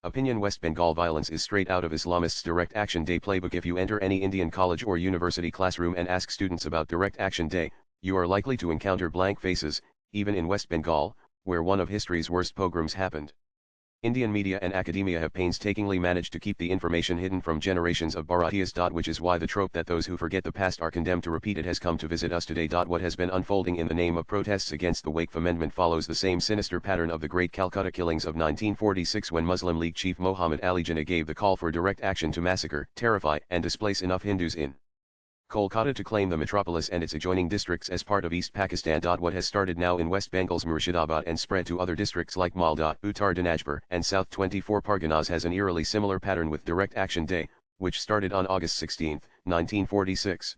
Opinion: West Bengal violence is straight out of Islamists' Direct Action Day playbook. If you enter any Indian college or university classroom and ask students about Direct Action Day, you are likely to encounter blank faces, even in West Bengal, where one of history's worst pogroms happened. Indian media and academia have painstakingly managed to keep the information hidden from generations of Bharatias. Which is why the trope that those who forget the past are condemned to repeat it has come to visit us today. What has been unfolding in the name of protests against the Waqf Amendment follows the same sinister pattern of the Great Calcutta killings of 1946, when Muslim League chief Muhammad Ali Jinnah gave the call for direct action to massacre, terrify and displace enough Hindus in Kolkata to claim the metropolis and its adjoining districts as part of East Pakistan. What has started now in West Bengal's Murshidabad and spread to other districts like Malda, Uttar Dinajpur and South 24 Parganas has an eerily similar pattern with Direct Action Day, which started on August 16, 1946.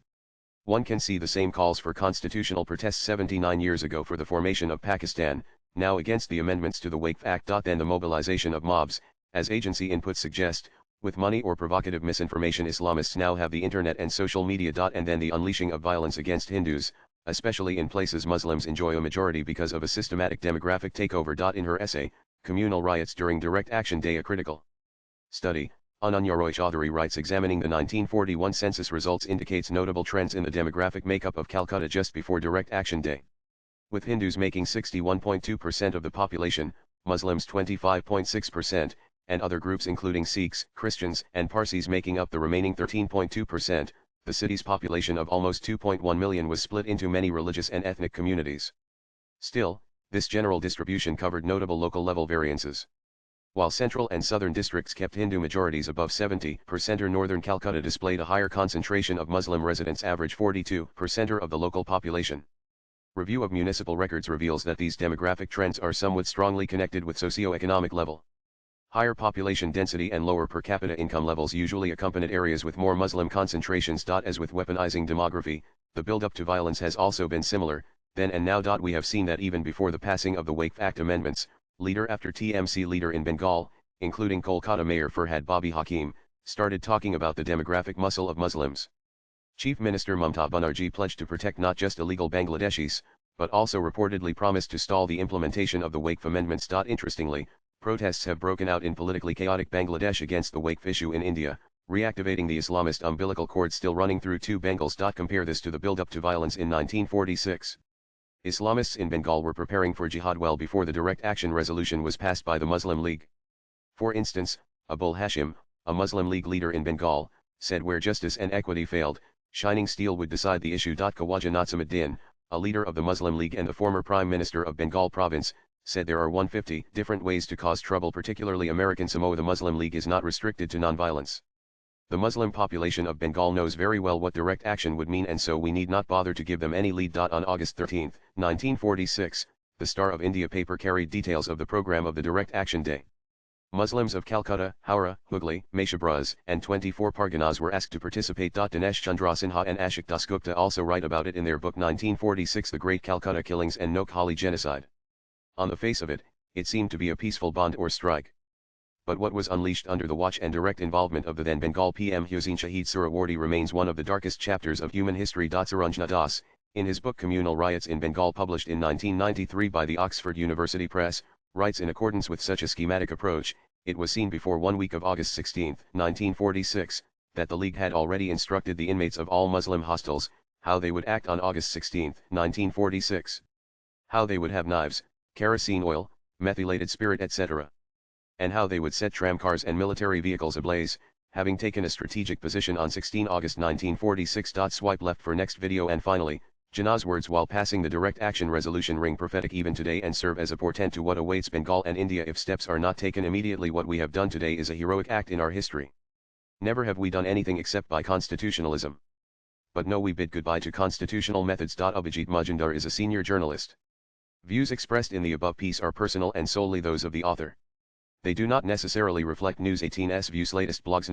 One can see the same calls for constitutional protests 79 years ago for the formation of Pakistan, now against the amendments to the Waqf Act. Then the mobilization of mobs, as agency inputs suggest, with money or provocative misinformation. Islamists now have the internet and social media. And then the unleashing of violence against Hindus, especially in places Muslims enjoy a majority because of a systematic demographic takeover. In her essay, Communal Riots During Direct Action Day, a critical study, Ananya Roy Chaudhary writes, examining the 1941 census results indicates notable trends in the demographic makeup of Calcutta just before Direct Action Day. With Hindus making 61.2% of the population, Muslims 25.6%, and other groups including Sikhs, Christians, and Parsis making up the remaining 13.2%, the city's population of almost 2.1 million was split into many religious and ethnic communities. Still, this general distribution covered notable local-level variances. While central and southern districts kept Hindu majorities above 70%, northern Calcutta displayed a higher concentration of Muslim residents, average 42% of the local population. Review of municipal records reveals that these demographic trends are somewhat strongly connected with socio-economic level. Higher population density and lower per capita income levels usually accompanied areas with more Muslim concentrations. As with weaponizing demography, the build-up to violence has also been similar, then and now. We have seen that even before the passing of the Waqf Act amendments, leader after TMC leader in Bengal, including Kolkata Mayor Farhad Bobby Hakim, started talking about the demographic muscle of Muslims. Chief Minister Mamta Banerjee pledged to protect not just illegal Bangladeshis, but also reportedly promised to stall the implementation of the Waqf amendments. Interestingly, protests have broken out in politically chaotic Bangladesh against the Waqf issue in India, reactivating the Islamist umbilical cord still running through two Bengals. Compare this to the build-up to violence in 1946. Islamists in Bengal were preparing for jihad well before the Direct Action Resolution was passed by the Muslim League. For instance, Abul Hashim, a Muslim League leader in Bengal, said where justice and equity failed, shining steel would decide the issue. Khawaja Nazimuddin, a leader of the Muslim League and the former Prime Minister of Bengal province, said there are 150 different ways to cause trouble, particularly American Samoa. The Muslim League is not restricted to nonviolence. The Muslim population of Bengal knows very well what direct action would mean, and so we need not bother to give them any lead. On August 13, 1946, the Star of India paper carried details of the program of the Direct Action Day. Muslims of Calcutta, Howrah, Hooghly, Maishabraz, and 24 Parganas were asked to participate. Dinesh Chandra Sinha and Ashok Dasgupta also write about it in their book 1946, The Great Calcutta Killings and Noakhali Genocide. On the face of it, it seemed to be a peaceful bond or strike. But what was unleashed under the watch and direct involvement of the then Bengal PM Hussein Shahid Surawardi remains one of the darkest chapters of human history. Saranjana Das, in his book Communal Riots in Bengal, published in 1993 by the Oxford University Press, writes, in accordance with such a schematic approach, it was seen before 1 week of August 16, 1946, that the League had already instructed the inmates of all Muslim hostels, how they would act on August 16, 1946. How they would have knives, kerosene oil, methylated spirit, etc. And how they would set tramcars and military vehicles ablaze, having taken a strategic position on 16 August 1946. Swipe left for next video. And finally, Jinnah's words while passing the Direct Action Resolution ring prophetic even today and serve as a portent to what awaits Bengal and India if steps are not taken immediately. What we have done today is a heroic act in our history. Never have we done anything except by constitutionalism. But no, we bid goodbye to constitutional methods. Abhijit Majumdar is a senior journalist. Views expressed in the above piece are personal and solely those of the author. They do not necessarily reflect News 18's views. Latest blogs.